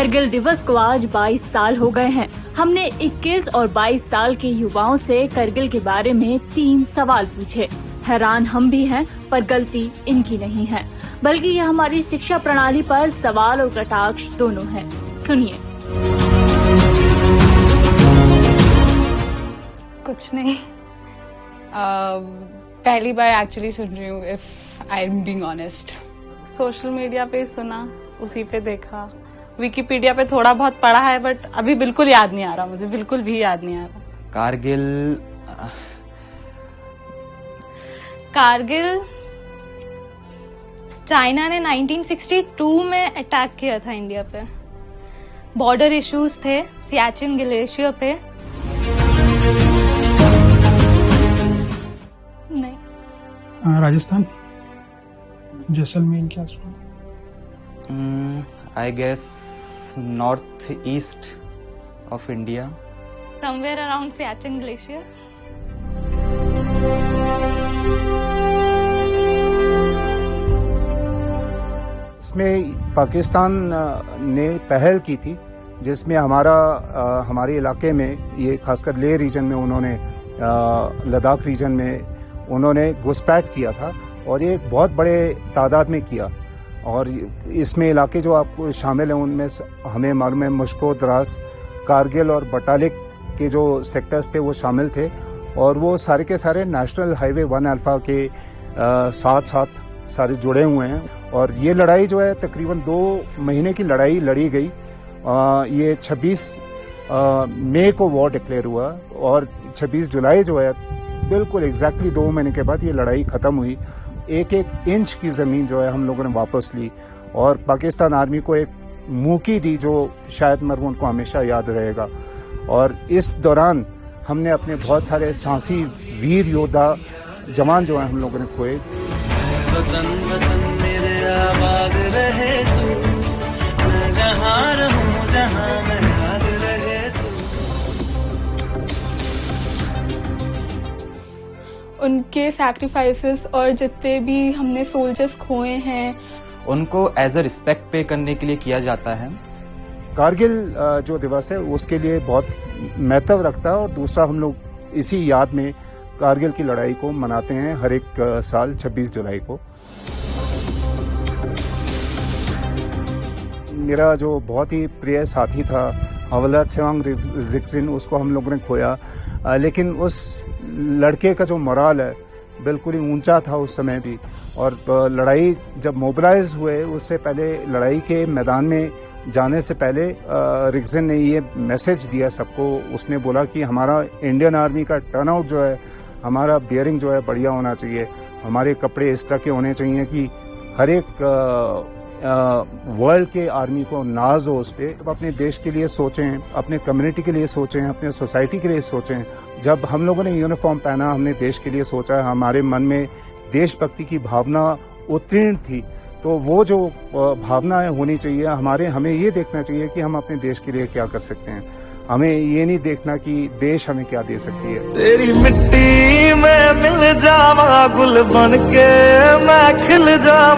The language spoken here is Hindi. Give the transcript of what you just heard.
करगिल दिवस को आज 22 साल हो गए हैं। हमने 21 और 22 साल के युवाओं से करगिल के बारे में 3 सवाल पूछे। हैरान हम भी हैं, पर गलती इनकी नहीं है, बल्कि यह हमारी शिक्षा प्रणाली पर सवाल और कटाक्ष दोनों है। सुनिए। कुछ नहीं, पहली बार एक्चुअली सुन रही हूँ, if I am being honest. Social media पे सुना, उसी पे देखा, विकिपीडिया पे थोड़ा बहुत पढ़ा है, बट अभी बिल्कुल याद नहीं आ रहा, मुझे बिल्कुल भी याद नहीं आ रहा। कारगिल चाइना ने 1962 में अटैक किया था इंडिया पे। बॉर्डर इश्यूज थे सियाचिन ग्लेशियर पे। नहीं। राजस्थान, जैसलमेर के आसपास। I guess north east of India, somewhere around Siachen glacier. इसमें पाकिस्तान ने पहल की थी, जिसमें हमारे इलाके में, ये खासकर लेह रीजन में उन्होंने, लद्दाख रीजन में उन्होंने घुसपैठ किया था, और ये बहुत बड़े तादाद में किया। और इसमें इलाके जो आपको शामिल हैं उनमें हमें मालूम है मुश्को, द्रास, कारगिल और बटालिक के जो सेक्टर्स थे वो शामिल थे, और वो सारे के सारे नेशनल हाईवे 1 अल्फा के साथ साथ सारे जुड़े हुए हैं। और ये लड़ाई जो है तकरीबन 2 महीने की लड़ाई लड़ी गई। ये 26 मई को वॉर डिक्लेयर हुआ, और 26 जुलाई जो है बिल्कुल एग्जैक्टली 2 महीने के बाद ये लड़ाई खत्म हुई। एक इंच की जमीन जो है हम लोगों ने वापस ली, और पाकिस्तान आर्मी को एक मुक्की दी जो शायद मरहूम उनको हमेशा याद रहेगा। और इस दौरान हमने अपने बहुत सारे साहसी वीर योद्धा जवान जो है हम लोगों ने खोए। वतन वतन मेरे आबाद रहे तू, मैं जहाँ रहूं जहाँ मैं याद रहे तू। उनके सैक्रिफाइसेस और जितने भी हमने सोल्जर्स खोए हैं, उनको एज अ रिस्पेक्ट पे करने के लिए किया जाता है। कारगिल जो दिवस है उसके लिए बहुत महत्व रखता है, और दूसरा हम लोग इसी याद में कारगिल की लड़ाई को मनाते हैं हर एक साल 26 जुलाई को। मेरा जो बहुत ही प्रिय साथी था हवलदार छेवांग रिक्सिन, उसको हम लोगों ने खोया, लेकिन उस लड़के का जो मोराल है बिल्कुल ही ऊंचा था उस समय भी। और लड़ाई जब मोबिलाइज हुए, उससे पहले लड़ाई के मैदान में जाने से पहले रिक्सिन ने ये मैसेज दिया सबको। उसने बोला कि हमारा इंडियन आर्मी का टर्नआउट जो है, हमारा बियरिंग जो है बढ़िया होना चाहिए, हमारे कपड़े इस तरह के होने चाहिए कि हर एक वर्ल्ड के आर्मी को नाज हो उस पर। अपने देश के लिए सोचें, अपने कम्युनिटी के लिए सोचें, अपने सोसाइटी के लिए सोचें। जब हम लोगों ने यूनिफॉर्म पहना, हमने देश के लिए सोचा, हमारे मन में देशभक्ति की भावना उत्तीर्ण थी, तो वो जो भावनाएं होनी चाहिए हमें ये देखना चाहिए कि हम अपने देश के लिए क्या कर सकते हैं। हमें ये नहीं देखना कि देश हमें क्या दे सकती है। तेरी मिट्टी में मिल जावा, गुल बन के मैं खिल जावा।